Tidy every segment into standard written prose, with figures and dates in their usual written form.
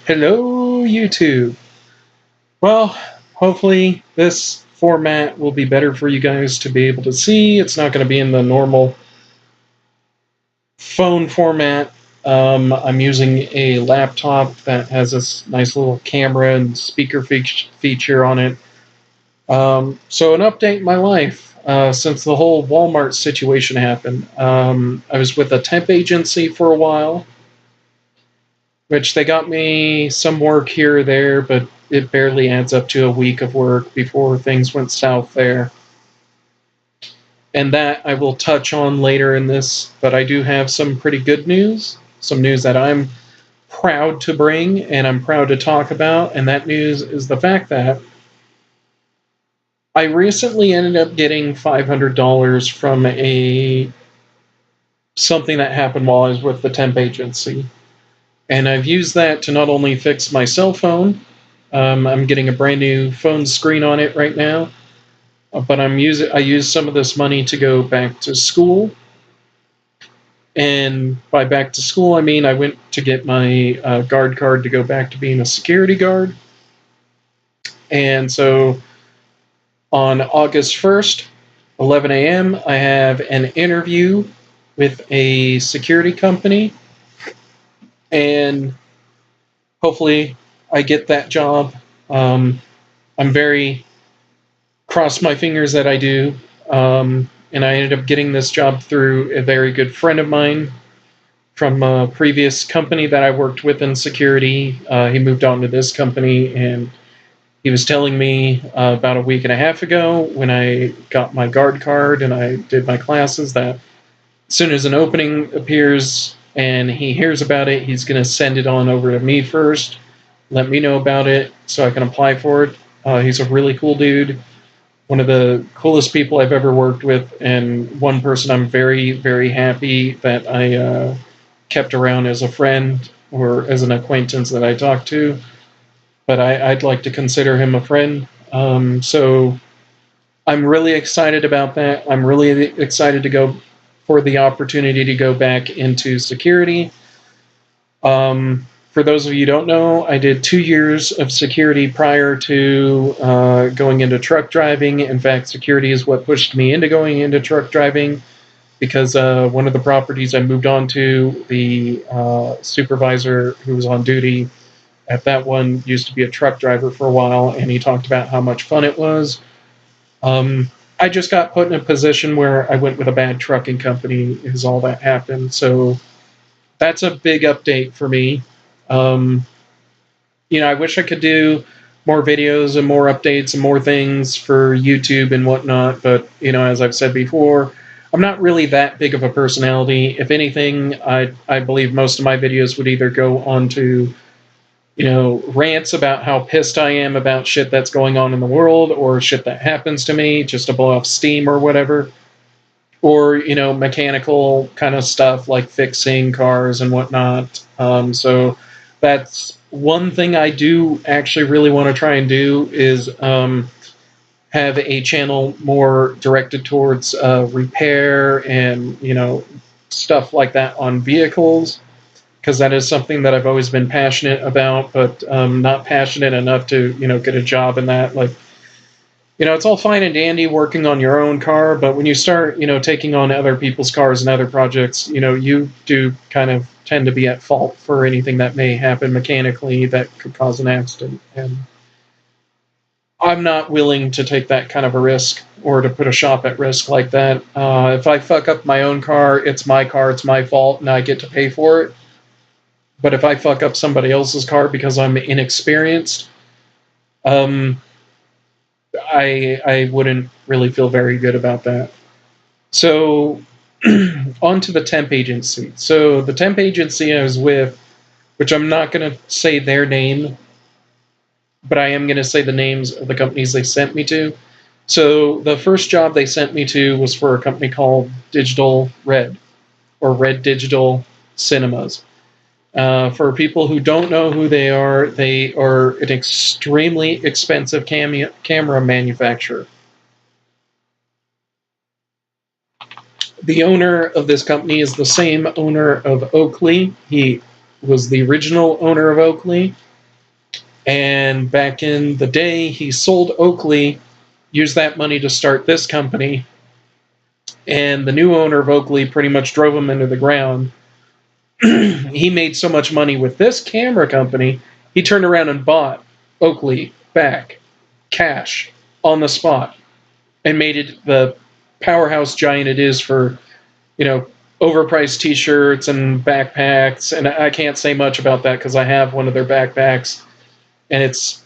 Hello, YouTube. Well, hopefully this format will be better for you guys to be able to see. It's not going to be in the normal phone format. I'm using a laptop that has this nice little camera and speaker feature on it. So, an update in my life since the whole Walmart situation happened. I was with a temp agency for a while, which they got me some work here or there, but it barely adds up to a week of work before things went south there. And that I will touch on later in this, but I do have some pretty good news, some news that I'm proud to bring and I'm proud to talk about, and that news is the fact that I recently ended up getting $500 from a something that happened while I was with the temp agency. And I've used that to not only fix my cell phone, I'm getting a brand new phone screen on it right now. But I use some of this money to go back to school, and by back to school I mean I went to get my guard card to go back to being a security guard. And so on August 1st, 11 a.m., I have an interview with a security company, and hopefully I get that job. I'm very cross my fingers that I do. And I ended up getting this job through a very good friend of mine from a previous company that I worked with in security. He moved on to this company, and he was telling me about a week and a half ago when I got my guard card and I did my classes that as soon as an opening appears and he hears about it, he's going to send it on over to me first, let me know about it so I can apply for it. He's a really cool dude, one of the coolest people I've ever worked with, and one person I'm very, very happy that I kept around as a friend or as an acquaintance that I talked to. But I'd like to consider him a friend. So I'm really excited about that. I'm really excited to go for the opportunity to go back into security. For those of you who don't know, I did 2 years of security prior to going into truck driving. In fact, security is what pushed me into going into truck driving, because one of the properties I moved on to, the supervisor who was on duty at that one used to be a truck driver for a while, and he talked about how much fun it was. I just got put in a position where I went with a bad trucking company, is all that happened. So that's a big update for me. Um, I wish I could do more videos and more updates and more things for YouTube and whatnot, but as I've said before, I'm not really that big of a personality. If anything, I believe most of my videos would either go on to rants about how pissed I am about shit that's going on in the world or shit that happens to me just to blow off steam or whatever, or mechanical kind of stuff like fixing cars and whatnot. So that's one thing I do actually really want to try and do is have a channel more directed towards repair and stuff like that on vehicles, because that is something that I've always been passionate about, but not passionate enough to get a job in that. Like, it's all fine and dandy working on your own car, but when you start, taking on other people's cars and other projects, you do kind of tend to be at fault for anything that may happen mechanically that could cause an accident. And I'm not willing to take that kind of a risk or to put a shop at risk like that. If I fuck up my own car, it's my fault, and I get to pay for it. But if I fuck up somebody else's car because I'm inexperienced, um, I wouldn't really feel very good about that. So on to the temp agency. So the temp agency I was with, which I'm not going to say their name, but I am going to say the names of the companies they sent me to. So the first job they sent me to was for a company called Digital Red, or Red Digital Cinemas. For people who don't know who they are an extremely expensive camera manufacturer. The owner of this company is the same owner of Oakley. He was the original owner of Oakley. And back in the day, he sold Oakley, used that money to start this company. And the new owner of Oakley pretty much drove him into the ground. He made so much money with this camera company, he turned around and bought Oakley back, cash, on the spot, and made it the powerhouse giant it is for, overpriced t-shirts and backpacks. And I can't say much about that because I have one of their backpacks, and it's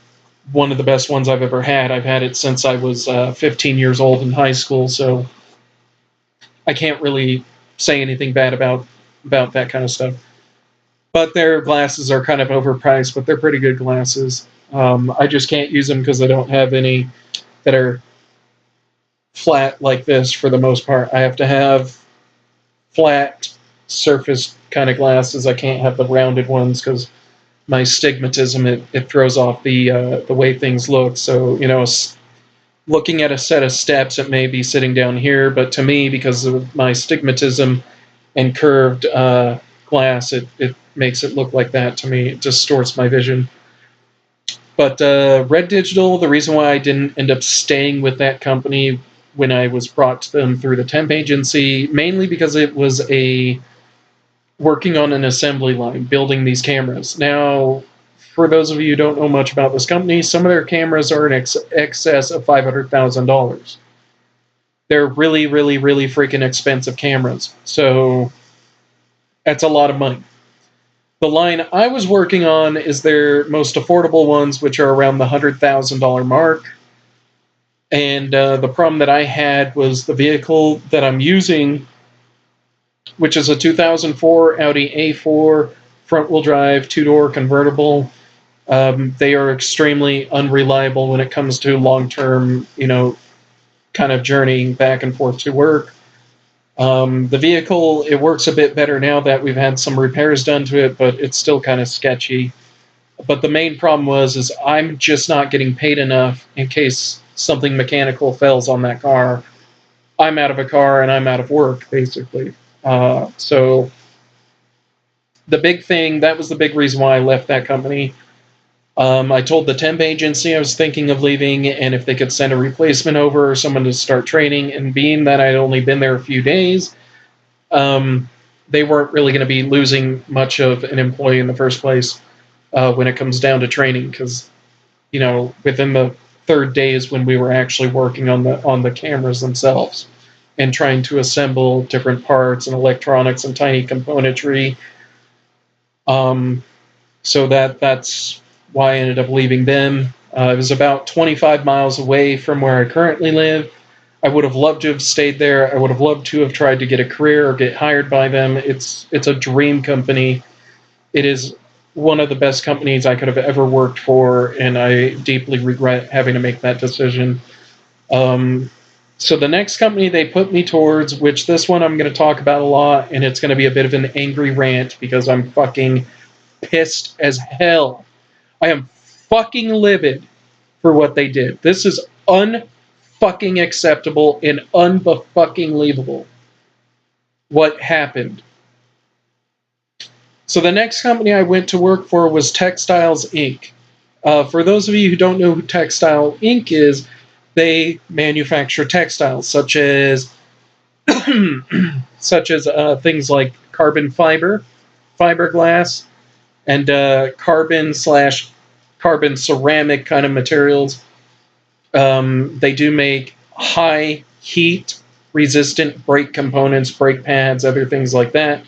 one of the best ones I've ever had. I've had it since I was 15 years old in high school, so I can't really say anything bad about that kind of stuff. But their glasses are kind of overpriced, but they're pretty good glasses. I just can't use them because I don't have any that are flat like this for the most part. I have to have flat surface kind of glasses. I can't have the rounded ones because my stigmatism, it throws off the way things look. So, looking at a set of steps, it may be sitting down here, but to me, because of my stigmatism and curved glass, it makes it look like that to me. It distorts my vision. But Red Digital, the reason why I didn't end up staying with that company when I was brought to them through the temp agency, mainly because it was working on an assembly line, building these cameras. Now, for those of you who don't know much about this company, some of their cameras are in excess of $500,000. They're really, really, really freaking expensive cameras. So that's a lot of money. The line I was working on is their most affordable ones, which are around the $100,000 mark. And the problem that I had was the vehicle that I'm using, which is a 2004 Audi A4 front-wheel drive, two-door convertible. They are extremely unreliable when it comes to long-term, kind of journeying back and forth to work. The vehicle, it works a bit better now that we've had some repairs done to it, but it's still kind of sketchy. But the main problem is I'm just not getting paid enough in case something mechanical fails on that car. I'm out of a car and I'm out of work, basically. So the big thing, that was the big reason why I left that company. I told the temp agency I was thinking of leaving, and if they could send a replacement over or someone to start training. And being that I'd only been there a few days, they weren't really going to be losing much of an employee in the first place when it comes down to training, because within the third day is when we were actually working on the cameras themselves and trying to assemble different parts and electronics and tiny componentry. So that's why I ended up leaving them. It was about 25 miles away from where I currently live. I would have loved to have stayed there. I would have loved to have tried to get a career or get hired by them. It's a dream company. It is one of the best companies I could have ever worked for, and I deeply regret having to make that decision. So the next company they put me towards, which this one I'm going to talk about a lot, and it's going to be a bit of an angry rant because I'm fucking pissed as hell. I am fucking livid for what they did. This is unfucking acceptable and unfucking believable what happened. So the next company I went to work for was Textiles Inc. For those of you who don't know who Textile Inc. is, they manufacture textiles such as things like carbon fiber, fiberglass, and carbon ceramic kind of materials. They do make high heat resistant brake components, brake pads, other things like that.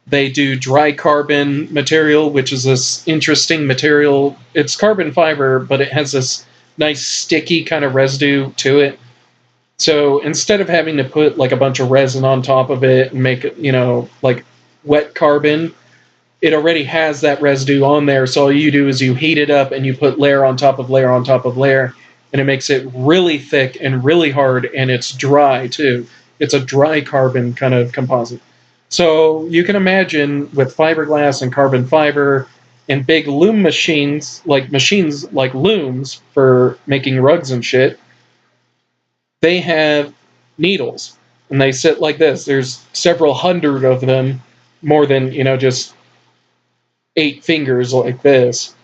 They do dry carbon material, which is this interesting material. It's carbon fiber, but it has this nice sticky kind of residue to it. So instead of having to put like a bunch of resin on top of it and make it, like wet carbon, it already has that residue on there. So all you do is you heat it up and you put layer on top of layer on top of layer, and it makes it really thick and really hard, and it's dry too. It's a dry carbon kind of composite. So you can imagine with fiberglass and carbon fiber and big loom machines like looms for making rugs and shit, they have needles, and they sit like this. There's several hundred of them, more than, just 8 fingers like this.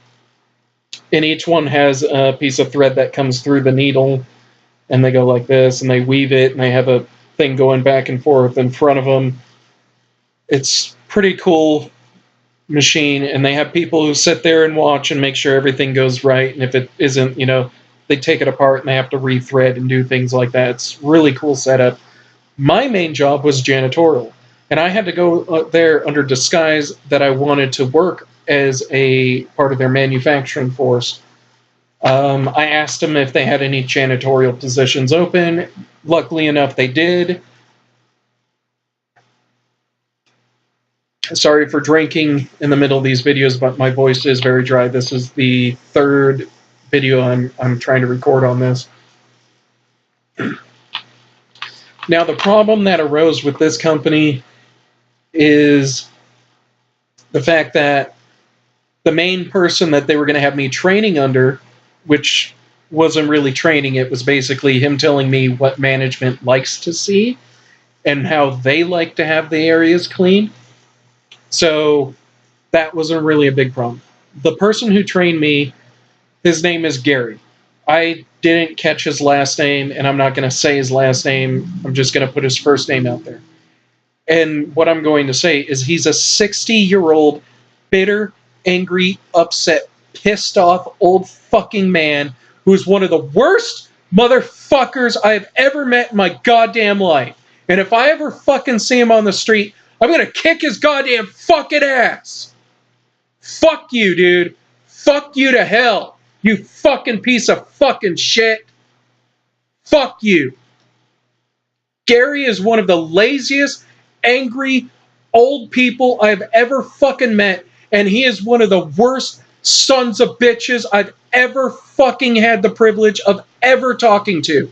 And each one has a piece of thread that comes through the needle, and they go like this, and they weave it, and they have a thing going back and forth in front of them. It's pretty cool machine, and they have people who sit there and watch and make sure everything goes right, and if it isn't, they take it apart and they have to rethread and do things like that. It's really cool setup. My main job was janitorial, and I had to go there under disguise that I wanted to work as a part of their manufacturing force. I asked them if they had any janitorial positions open. Luckily enough, they did. Sorry for drinking in the middle of these videos, but my voice is very dry. This is the 3rd video I'm trying to record on this. Now, the problem that arose with this company is the fact that the main person that they were going to have me training under, which wasn't really training, it was basically him telling me what management likes to see and how they like to have the areas clean. So that wasn't really a big problem. The person who trained me, his name is Gary. I didn't catch his last name, and I'm not going to say his last name. I'm just going to put his first name out there. And what I'm going to say is he's a 60-year-old, bitter, angry, upset, pissed off old fucking man who's one of the worst motherfuckers I've ever met in my goddamn life. And if I ever fucking see him on the street, I'm gonna kick his goddamn fucking ass. Fuck you, dude. Fuck you to hell. You fucking piece of fucking shit. Fuck you. Gary is one of the laziest, angry, old people I've ever fucking met, and he is one of the worst sons of bitches I've ever fucking had the privilege of ever talking to.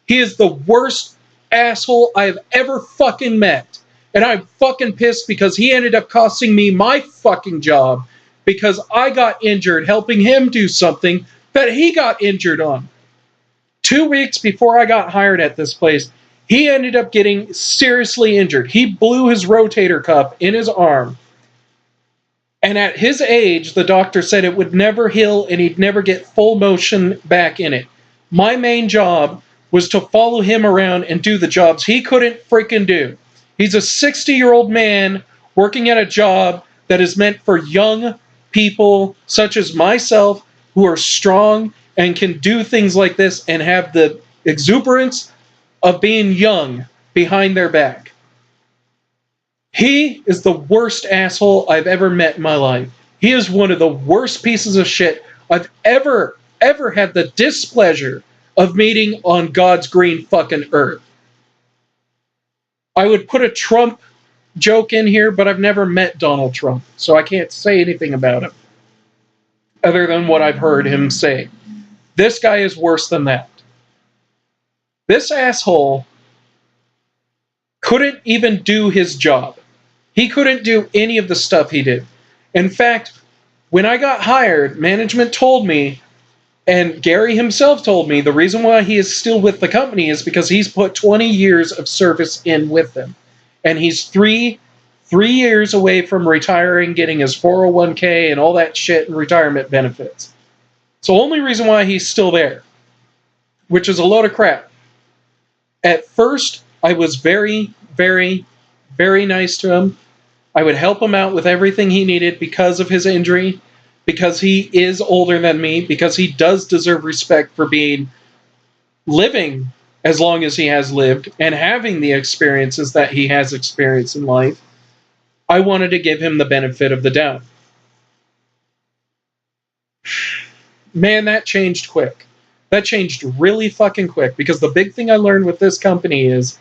He is the worst asshole I've ever fucking met. And I'm fucking pissed because he ended up costing me my fucking job because I got injured helping him do something that he got injured on. 2 weeks before I got hired at this place, he ended up getting seriously injured. He blew his rotator cuff in his arm. And at his age, the doctor said it would never heal and he'd never get full motion back in it. My main job was to follow him around and do the jobs he couldn't freaking do. He's a 60-year-old man working at a job that is meant for young people such as myself who are strong and can do things like this and have the exuberance of being young behind their back. He is the worst asshole I've ever met in my life. He is one of the worst pieces of shit I've ever had the displeasure of meeting on God's green fucking earth. I would put a Trump joke in here, but I've never met Donald Trump, so I can't say anything about him other than what I've heard him say. This guy is worse than that. This asshole couldn't even do his job. He couldn't do any of the stuff he did. In fact, when I got hired, management told me, and Gary himself told me, the reason why he is still with the company is because he's put 20 years of service in with them. And he's three years away from retiring, getting his 401k and all that shit and retirement benefits. It's the only reason why he's still there, which is a load of crap. At first, I was very, very, very nice to him. I would help him out with everything he needed because of his injury, because he is older than me, because he does deserve respect for living as long as he has lived and having the experiences that he has experienced in life. I wanted to give him the benefit of the doubt. Man, that changed quick. That changed really fucking quick, because the big thing I learned with this company is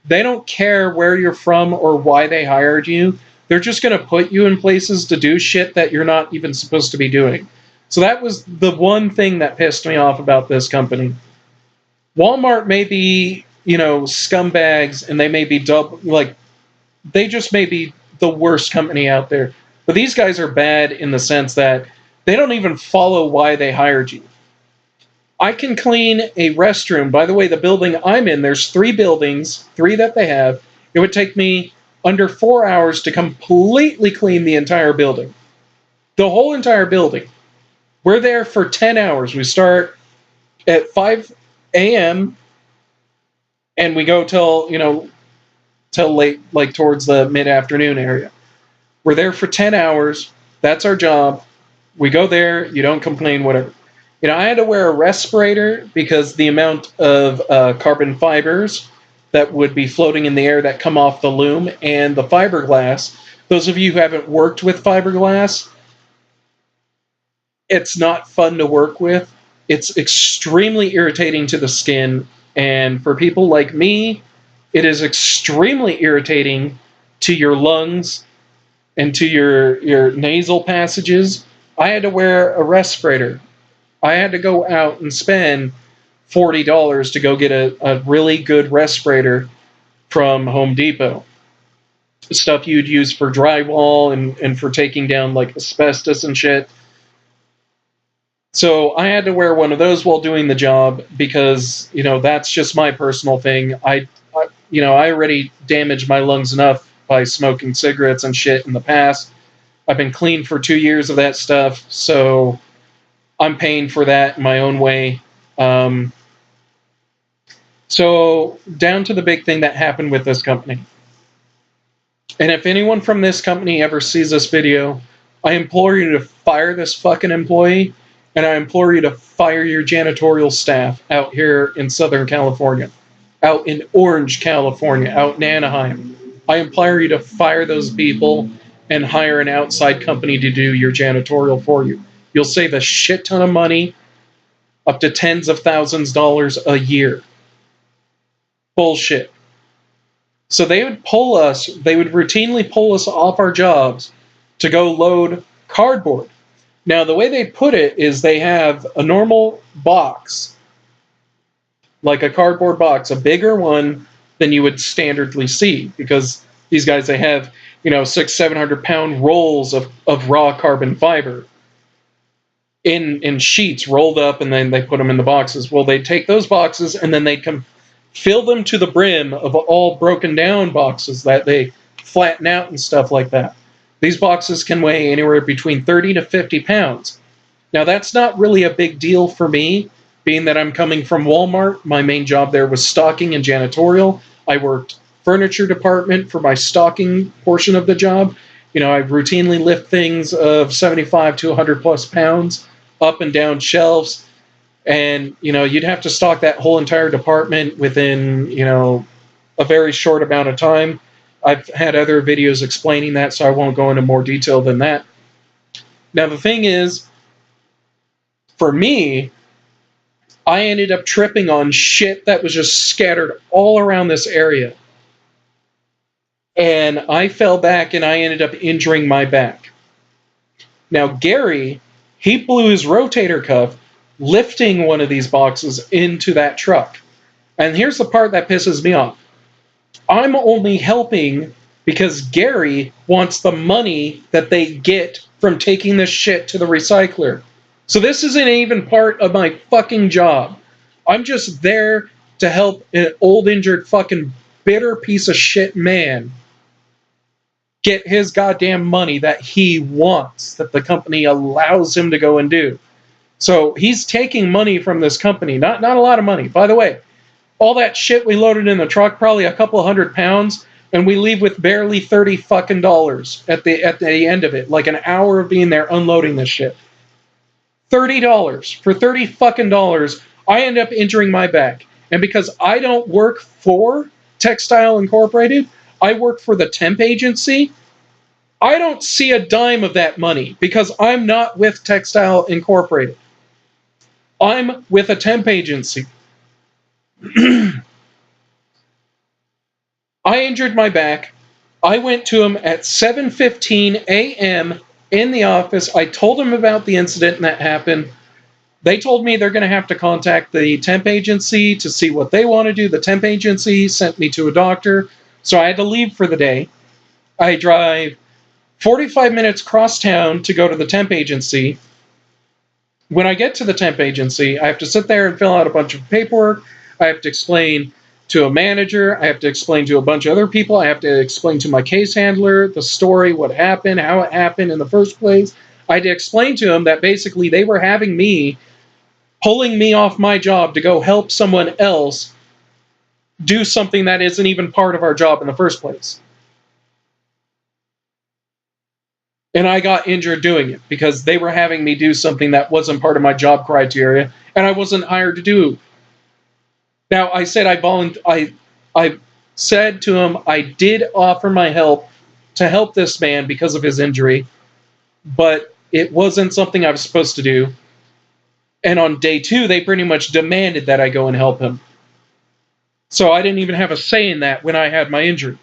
they don't care where you're from or why they hired you. They're just going to put you in places to do shit that you're not even supposed to be doing. So that was the one thing that pissed me off about this company. Walmart may be, scumbags, and they may be they just may be the worst company out there. But these guys are bad in the sense that they don't even follow why they hired you. I can clean a restroom. By the way, the building I'm in, there's 3 buildings, 3 that they have. It would take me under 4 hours to completely clean the entire building. The whole entire building. We're there for 10 hours. We start at 5 a.m. and we go till late, like towards the mid-afternoon area. We're there for 10 hours. That's our job. We go there. You don't complain, whatever. I had to wear a respirator because the amount of carbon fibers that would be floating in the air that come off the loom and the fiberglass. Those of you who haven't worked with fiberglass, it's not fun to work with. It's extremely irritating to the skin. And for people like me, it is extremely irritating to your lungs and to your nasal passages. I had to wear a respirator. I had to go out and spend $40 to go get a really good respirator from Home Depot. Stuff you'd use for drywall and for taking down like asbestos and shit. So I had to wear one of those while doing the job because, that's just my personal thing. I already damaged my lungs enough by smoking cigarettes and shit in the past. I've been clean for 2 years of that stuff, so I'm paying for that in my own way. So down to the big thing that happened with this company. And if anyone from this company ever sees this video, I implore you to fire this fucking employee, and I implore you to fire your janitorial staff out here in Southern California, out in Orange, California, out in Anaheim. I implore you to fire those people and hire an outside company to do your janitorial for you. You'll save a shit ton of money, up to tens of thousands of dollars a year. Bullshit. So they would routinely pull us off our jobs to go load cardboard. Now, the way they put it is they have a normal box, like a cardboard box, a bigger one than you would standardly see, because these guys, they have, 600-700 pound rolls of raw carbon fiber in sheets rolled up, and then they put them in the boxes. Well, they take those boxes and then they fill them to the brim of all broken down boxes that they flatten out and stuff like that. These boxes can weigh anywhere between 30 to 50 pounds. Now, that's not really a big deal for me, being that I'm coming from Walmart. My main job there was stocking and janitorial. I worked furniture department for my stocking portion of the job. I routinely lift things of 75 to 100 plus pounds up and down shelves. And, you'd have to stock that whole entire department within, a very short amount of time. I've had other videos explaining that, so I won't go into more detail than that. Now, the thing is, for me, I ended up tripping on shit that was just scattered all around this area. And I fell back and I ended up injuring my back. Now, Gary, he blew his rotator cuff lifting one of these boxes into that truck. And here's the part that pisses me off. I'm only helping because Gary wants the money that they get from taking this shit to the recycler. So this isn't even part of my fucking job. I'm just there to help an old, injured, fucking bitter piece of shit man get his goddamn money that he wants, that the company allows him to go and do. So he's taking money from this company, not a lot of money. By the way, all that shit we loaded in the truck, probably a couple 100 pounds, and we leave with barely $30 fucking at the end of it, like an hour of being there unloading this shit. $30. For $30 fucking dollars, I end up injuring my back. And because I don't work for Textile Incorporated, I work for the temp agency, I don't see a dime of that money because I'm not with Textile Incorporated. I'm with a temp agency. I injured my back. I went to him at 7:15 a.m. in the office. I told him about the incident that happened. They told me they're going to have to contact the temp agency to see what they want to do. The temp agency sent me to a doctor, so I had to leave for the day. I drive 45 minutes cross town to go to the temp agency. When I get to the temp agency, I have to sit there and fill out a bunch of paperwork. I have to explain to a manager. I have to explain to a bunch of other people. I have to explain to my case handler the story, what happened, how it happened in the first place. I had to explain to him that basically they were having me, pulling me off my job to go help someone else do something that isn't even part of our job in the first place. And I got injured doing it because they were having me do something that wasn't part of my job criteria, and I wasn't hired to do. Now, I said I said to him I did offer my help to help this man because of his injury, but it wasn't something I was supposed to do. And on day 2, they pretty much demanded that I go and help him. So I didn't even have a say in that when I had my injury.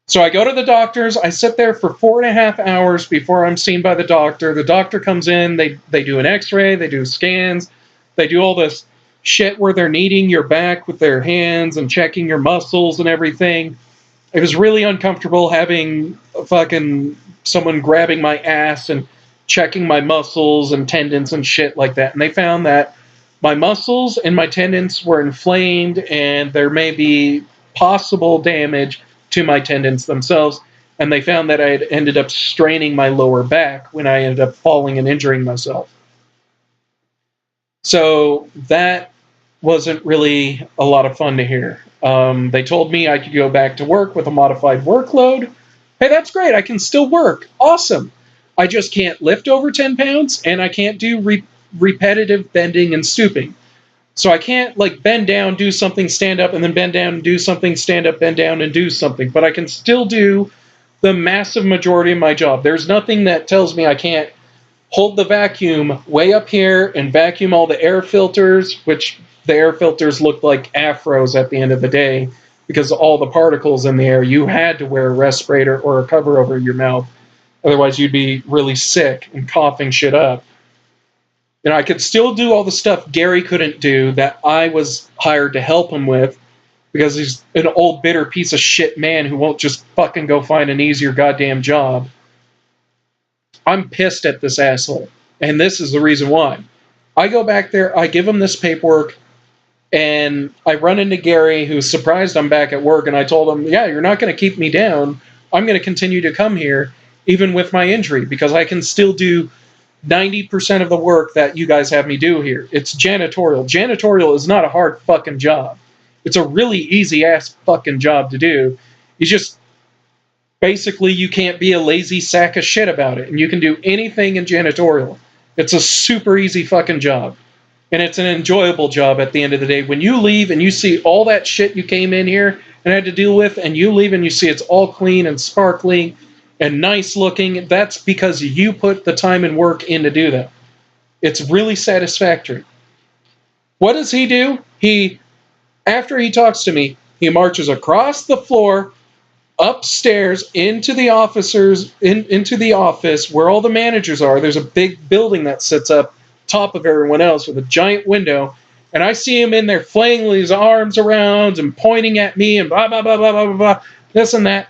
So I go to the doctor's. I sit there for 4.5 hours before I'm seen by the doctor. The doctor comes in. They do an x-ray. They do scans. They do all this shit where they're kneading your back with their hands and checking your muscles and everything. It was really uncomfortable having fucking someone grabbing my ass and checking my muscles and tendons and shit like that. And they found that my muscles and my tendons were inflamed and there may be possible damage to my tendons themselves. And they found that I had ended up straining my lower back when I ended up falling and injuring myself. So that wasn't really a lot of fun to hear. They told me I could go back to work with a modified workload. Hey, that's great. I can still work. Awesome. I just can't lift over 10 pounds, and I can't do repetitive bending and stooping. So I can't, like, bend down, do something, stand up, and then bend down and do something, stand up, bend down, and do something. But I can still do the massive majority of my job. There's nothing that tells me I can't hold the vacuum way up here and vacuum all the air filters, which the air filters looked like afros at the end of the day because of all the particles in the air. You had to wear a respirator or a cover over your mouth. Otherwise, you'd be really sick and coughing shit up. And I could still do all the stuff Gary couldn't do that I was hired to help him with because he's an old, bitter piece of shit man who won't just fucking go find an easier goddamn job. I'm pissed at this asshole. And this is the reason why. I go back there, I give him this paperwork, and I run into Gary, who's surprised I'm back at work, and I told him, yeah, you're not going to keep me down. I'm going to continue to come here, even with my injury, because I can still do 90% of the work that you guys have me do here. It's janitorial. Janitorial is not a hard fucking job. It's a really easy-ass fucking job to do. You just... Basically, you can't be a lazy sack of shit about it, and you can do anything in janitorial. It's a super easy fucking job, and it's an enjoyable job at the end of the day. When you leave and you see all that shit you came in here and had to deal with, and you leave and you see it's all clean and sparkling and nice looking, that's because you put the time and work in to do that. It's really satisfactory. What does he do? After he talks to me, he marches across the floor, upstairs into the into the office where all the managers are. There's a big building that sits up top of everyone else with a giant window, and I see him in there flailing his arms around and pointing at me and blah blah blah blah blah blah, this and that.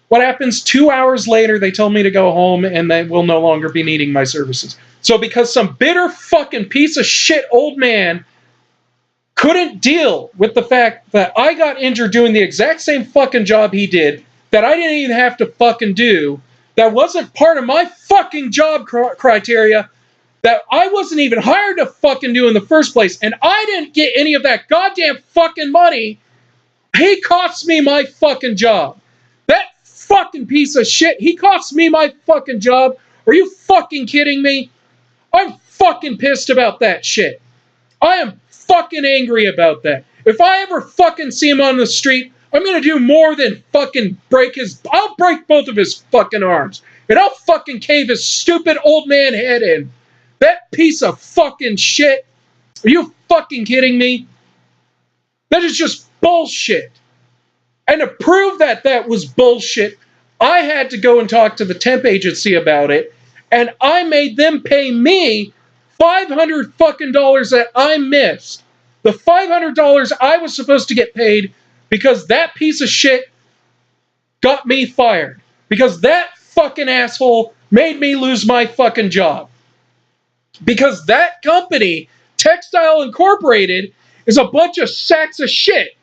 What happens 2 hours later? They tell me to go home and they will no longer be needing my services. So because some bitter fucking piece of shit old man couldn't deal with the fact that I got injured doing the exact same fucking job he did, that I didn't even have to fucking do, that wasn't part of my fucking job criteria, that I wasn't even hired to fucking do in the first place, and I didn't get any of that goddamn fucking money, he costs me my fucking job. That fucking piece of shit, he costs me my fucking job. Are you fucking kidding me? I'm fucking pissed about that shit. I am fucking angry about that. If I ever fucking see him on the street, I'm going to do more than fucking I'll break both of his fucking arms. And I'll fucking cave his stupid old man head in. That piece of fucking shit. Are you fucking kidding me? That is just bullshit. And to prove that that was bullshit, I had to go and talk to the temp agency about it. And I made them pay me $500 fucking dollars that I missed. The $500 I was supposed to get paid because that piece of shit got me fired. Because that fucking asshole made me lose my fucking job. Because that company, Textile Incorporated, is a bunch of sacks of shit.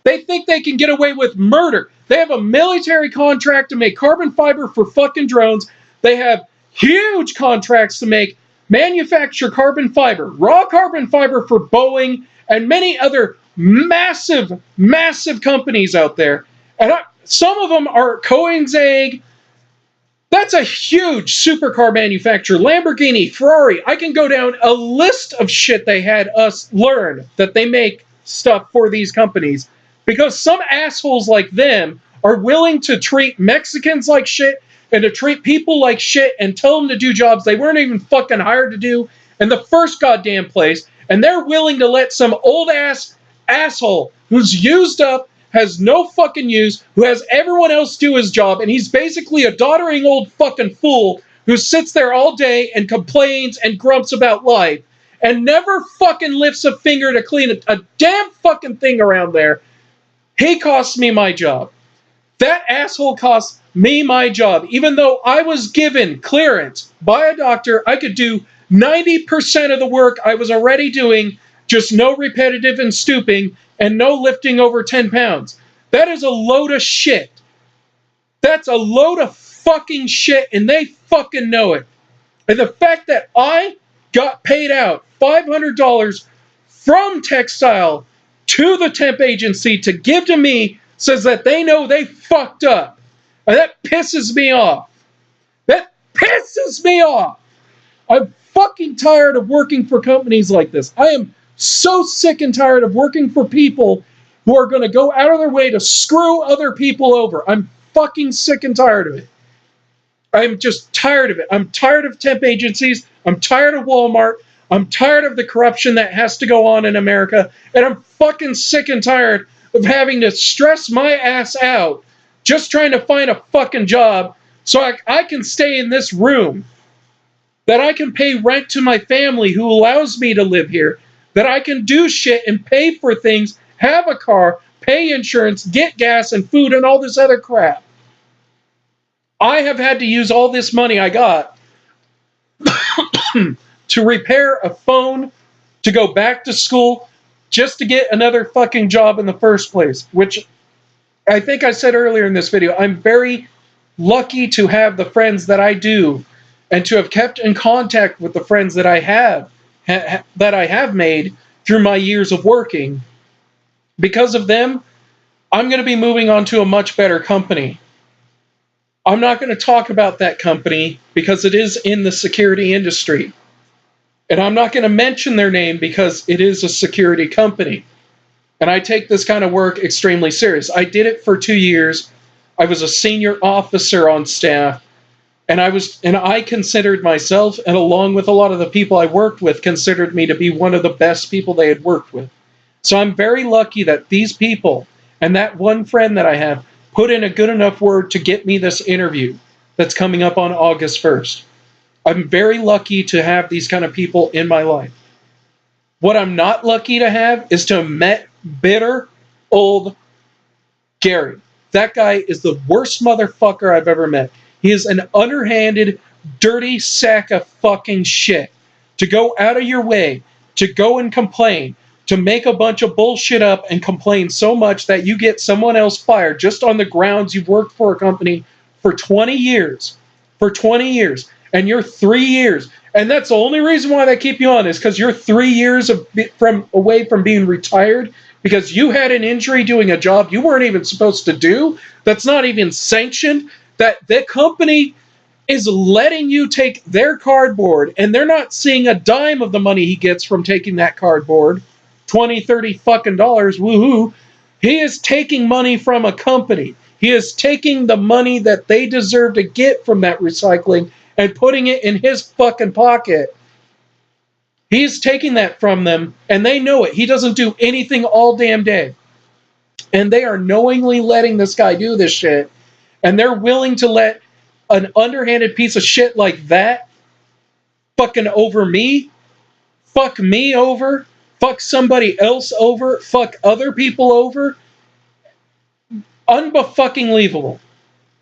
They think they can get away with murder. They have a military contract to make carbon fiber for fucking drones. They have huge contracts to manufacture carbon fiber, raw carbon fiber for Boeing and many other massive, massive companies out there. And some of them are Koenigsegg. That's a huge supercar manufacturer. Lamborghini, Ferrari. I can go down a list of shit they had us learn that they make stuff for these companies because some assholes like them are willing to treat Mexicans like shit and to treat people like shit and tell them to do jobs they weren't even fucking hired to do in the first goddamn place. And they're willing to let some old ass asshole who's used up, has no fucking use, who has everyone else do his job, and he's basically a doddering old fucking fool who sits there all day and complains and grumps about life and never fucking lifts a finger to clean a damn fucking thing around there. He costs me my job. That asshole costs me my job. Even though I was given clearance by a doctor, I could do 90% of the work I was already doing, just no repetitive and stooping, and no lifting over 10 pounds. That is a load of shit. That's a load of fucking shit, and they fucking know it. And the fact that I got paid out $500 from Textile to the temp agency to give to me says that they know they fucked up. And that pisses me off. That pisses me off. I'm fucking tired of working for companies like this. I am so sick and tired of working for people who are going to go out of their way to screw other people over. I'm fucking sick and tired of it. I'm just tired of it. I'm tired of temp agencies. I'm tired of Walmart. I'm tired of the corruption that has to go on in America. And I'm fucking sick and tired of having to stress my ass out just trying to find a fucking job so I can stay in this room, that I can pay rent to my family who allows me to live here, that I can do shit and pay for things, have a car, pay insurance, get gas and food and all this other crap. I have had to use all this money I got to repair a phone, to go back to school, just to get another fucking job in the first place, which I think I said earlier in this video. I'm very lucky to have the friends that I do and to have kept in contact with the friends that I have made through my years of working. Because of them, I'm going to be moving on to a much better company. I'm not going to talk about that company because it is in the security industry. And I'm not going to mention their name because it is a security company. And I take this kind of work extremely serious. I did it for 2 years. I was a senior officer on staff. And I considered myself, and along with a lot of the people I worked with, considered me to be one of the best people they had worked with. So I'm very lucky that these people and that one friend that I have put in a good enough word to get me this interview that's coming up on August 1st. I'm very lucky to have these kind of people in my life. What I'm not lucky to have is to have met bitter old Gary. That guy is the worst motherfucker I've ever met. He is an underhanded, dirty sack of fucking shit. To go out of your way, to go and complain, to make a bunch of bullshit up and complain so much that you get someone else fired just on the grounds you've worked for a company for 20 years. For 20 years. And you're 3 years. And that's the only reason why they keep you on is because you're 3 years away from being retired because you had an injury doing a job you weren't even supposed to do. That's not even sanctioned. That the company is letting you take their cardboard and they're not seeing a dime of the money he gets from taking that cardboard. 20, 30 fucking dollars, woohoo. He is taking money from a company. He is taking the money that they deserve to get from that recycling and putting it in his fucking pocket. He's taking that from them, and they know it. He doesn't do anything all damn day. And they are knowingly letting this guy do this shit, and they're willing to let an underhanded piece of shit like that fucking over me, fuck me over, fuck somebody else over, fuck other people over. Unfucking-believable.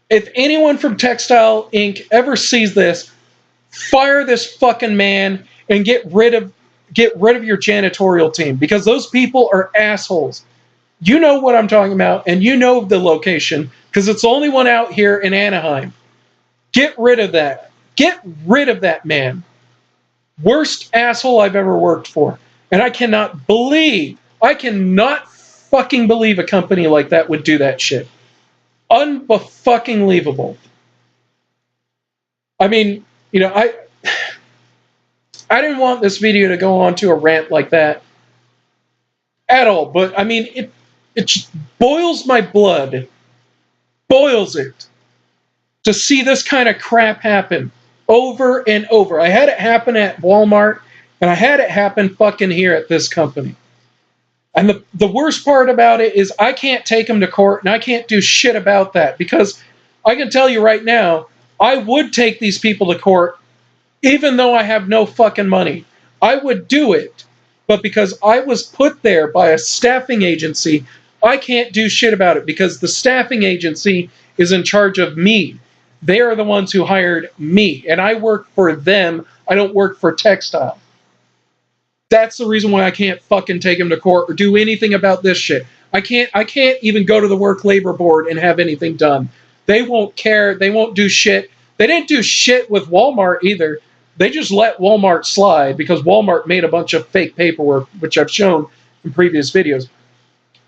If anyone from Textile Inc. ever sees this, fire this fucking man and get rid of your janitorial team because those people are assholes. You know what I'm talking about, and you know the location because it's the only one out here in Anaheim. Get rid of that. Get rid of that man. Worst asshole I've ever worked for. And I cannot fucking believe a company like that would do that shit. Unfucking-lievable. I mean, you know, I didn't want this video to go on to a rant like that at all, but I mean, it just boils my blood, boils it, to see this kind of crap happen over and over. I had it happen at Walmart, and I had it happen fucking here at this company. And the worst part about it is I can't take them to court, and I can't do shit about that, because I can tell you right now, I would take these people to court even though I have no fucking money. I would do it. But because I was put there by a staffing agency, I can't do shit about it, because the staffing agency is in charge of me. They are the ones who hired me, and I work for them. I don't work for Textile. That's the reason why I can't fucking take them to court or do anything about this shit. I can't even go to the work labor board and have anything done. They won't care. They won't do shit. They didn't do shit with Walmart either. They just let Walmart slide because Walmart made a bunch of fake paperwork, which I've shown in previous videos.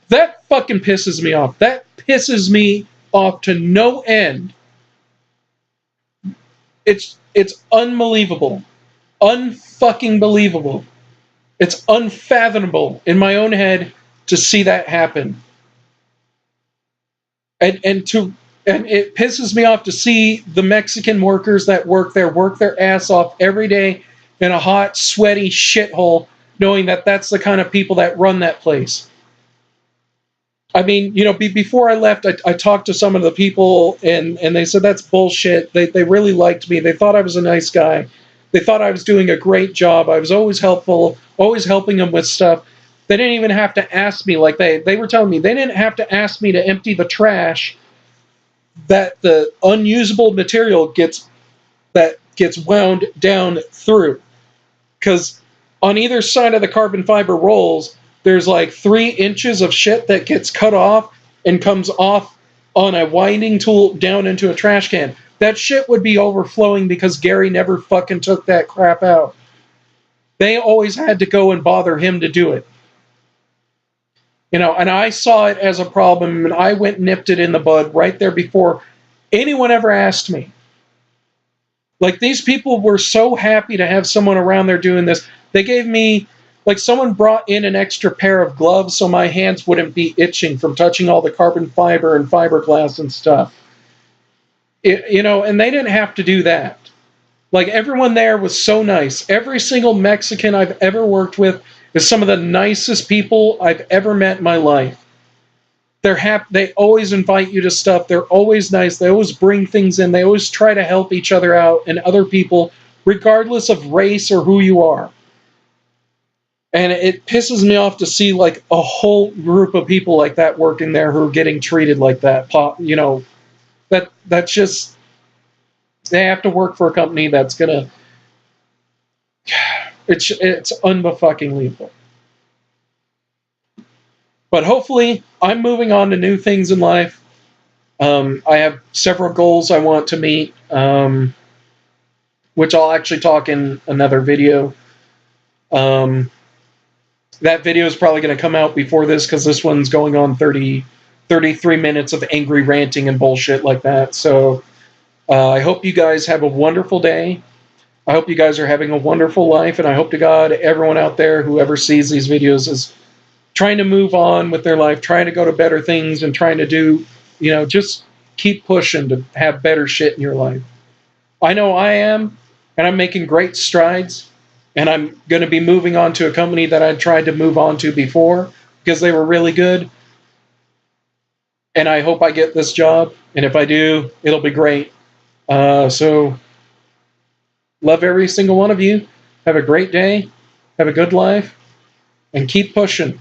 That fucking pisses me off. That pisses me off to no end. It's unbelievable. Unfucking believable. It's unfathomable in my own head to see that happen. And it pisses me off to see the Mexican workers that work there work their ass off every day in a hot, sweaty shithole, knowing that that's the kind of people that run that place. I mean, you know, before I left, I talked to some of the people, and they said that's bullshit. They really liked me. They thought I was a nice guy. They thought I was doing a great job. I was always helpful, always helping them with stuff. They didn't even have to ask me. Like they were telling me, they didn't have to ask me to empty the trash that the unusable material gets wound down through. Because on either side of the carbon fiber rolls, there's like 3 inches of shit that gets cut off and comes off on a winding tool down into a trash can. That shit would be overflowing because Gary never fucking took that crap out. They always had to go and bother him to do it. You know, and I saw it as a problem, and I went and nipped it in the bud right there before anyone ever asked me. Like, these people were so happy to have someone around there doing this. They gave me, like, someone brought in an extra pair of gloves so my hands wouldn't be itching from touching all the carbon fiber and fiberglass and stuff. You know, and they didn't have to do that. Like, everyone there was so nice. Every single Mexican I've ever worked with is some of the nicest people I've ever met in my life. They're happy. They always invite you to stuff. They're always nice. They always bring things in. They always try to help each other out and other people, regardless of race or who you are. And it pisses me off to see like a whole group of people like that working there who are getting treated like that. You know, that's just, they have to work for a company that's gonna. It's unfucking-lievable. But hopefully, I'm moving on to new things in life. I have several goals I want to meet, which I'll actually talk in another video. That video is probably going to come out before this, because this one's going on 33 minutes of angry ranting and bullshit like that. So I hope you guys have a wonderful day. I hope you guys are having a wonderful life, and I hope to God everyone out there, whoever sees these videos, is trying to move on with their life, trying to go to better things, and trying to do, you know, just keep pushing to have better shit in your life. I know I am, and I'm making great strides, and I'm going to be moving on to a company that I tried to move on to before because they were really good. And I hope I get this job, and if I do, it'll be great. So love every single one of you. Have a great day. Have a good life. And keep pushing.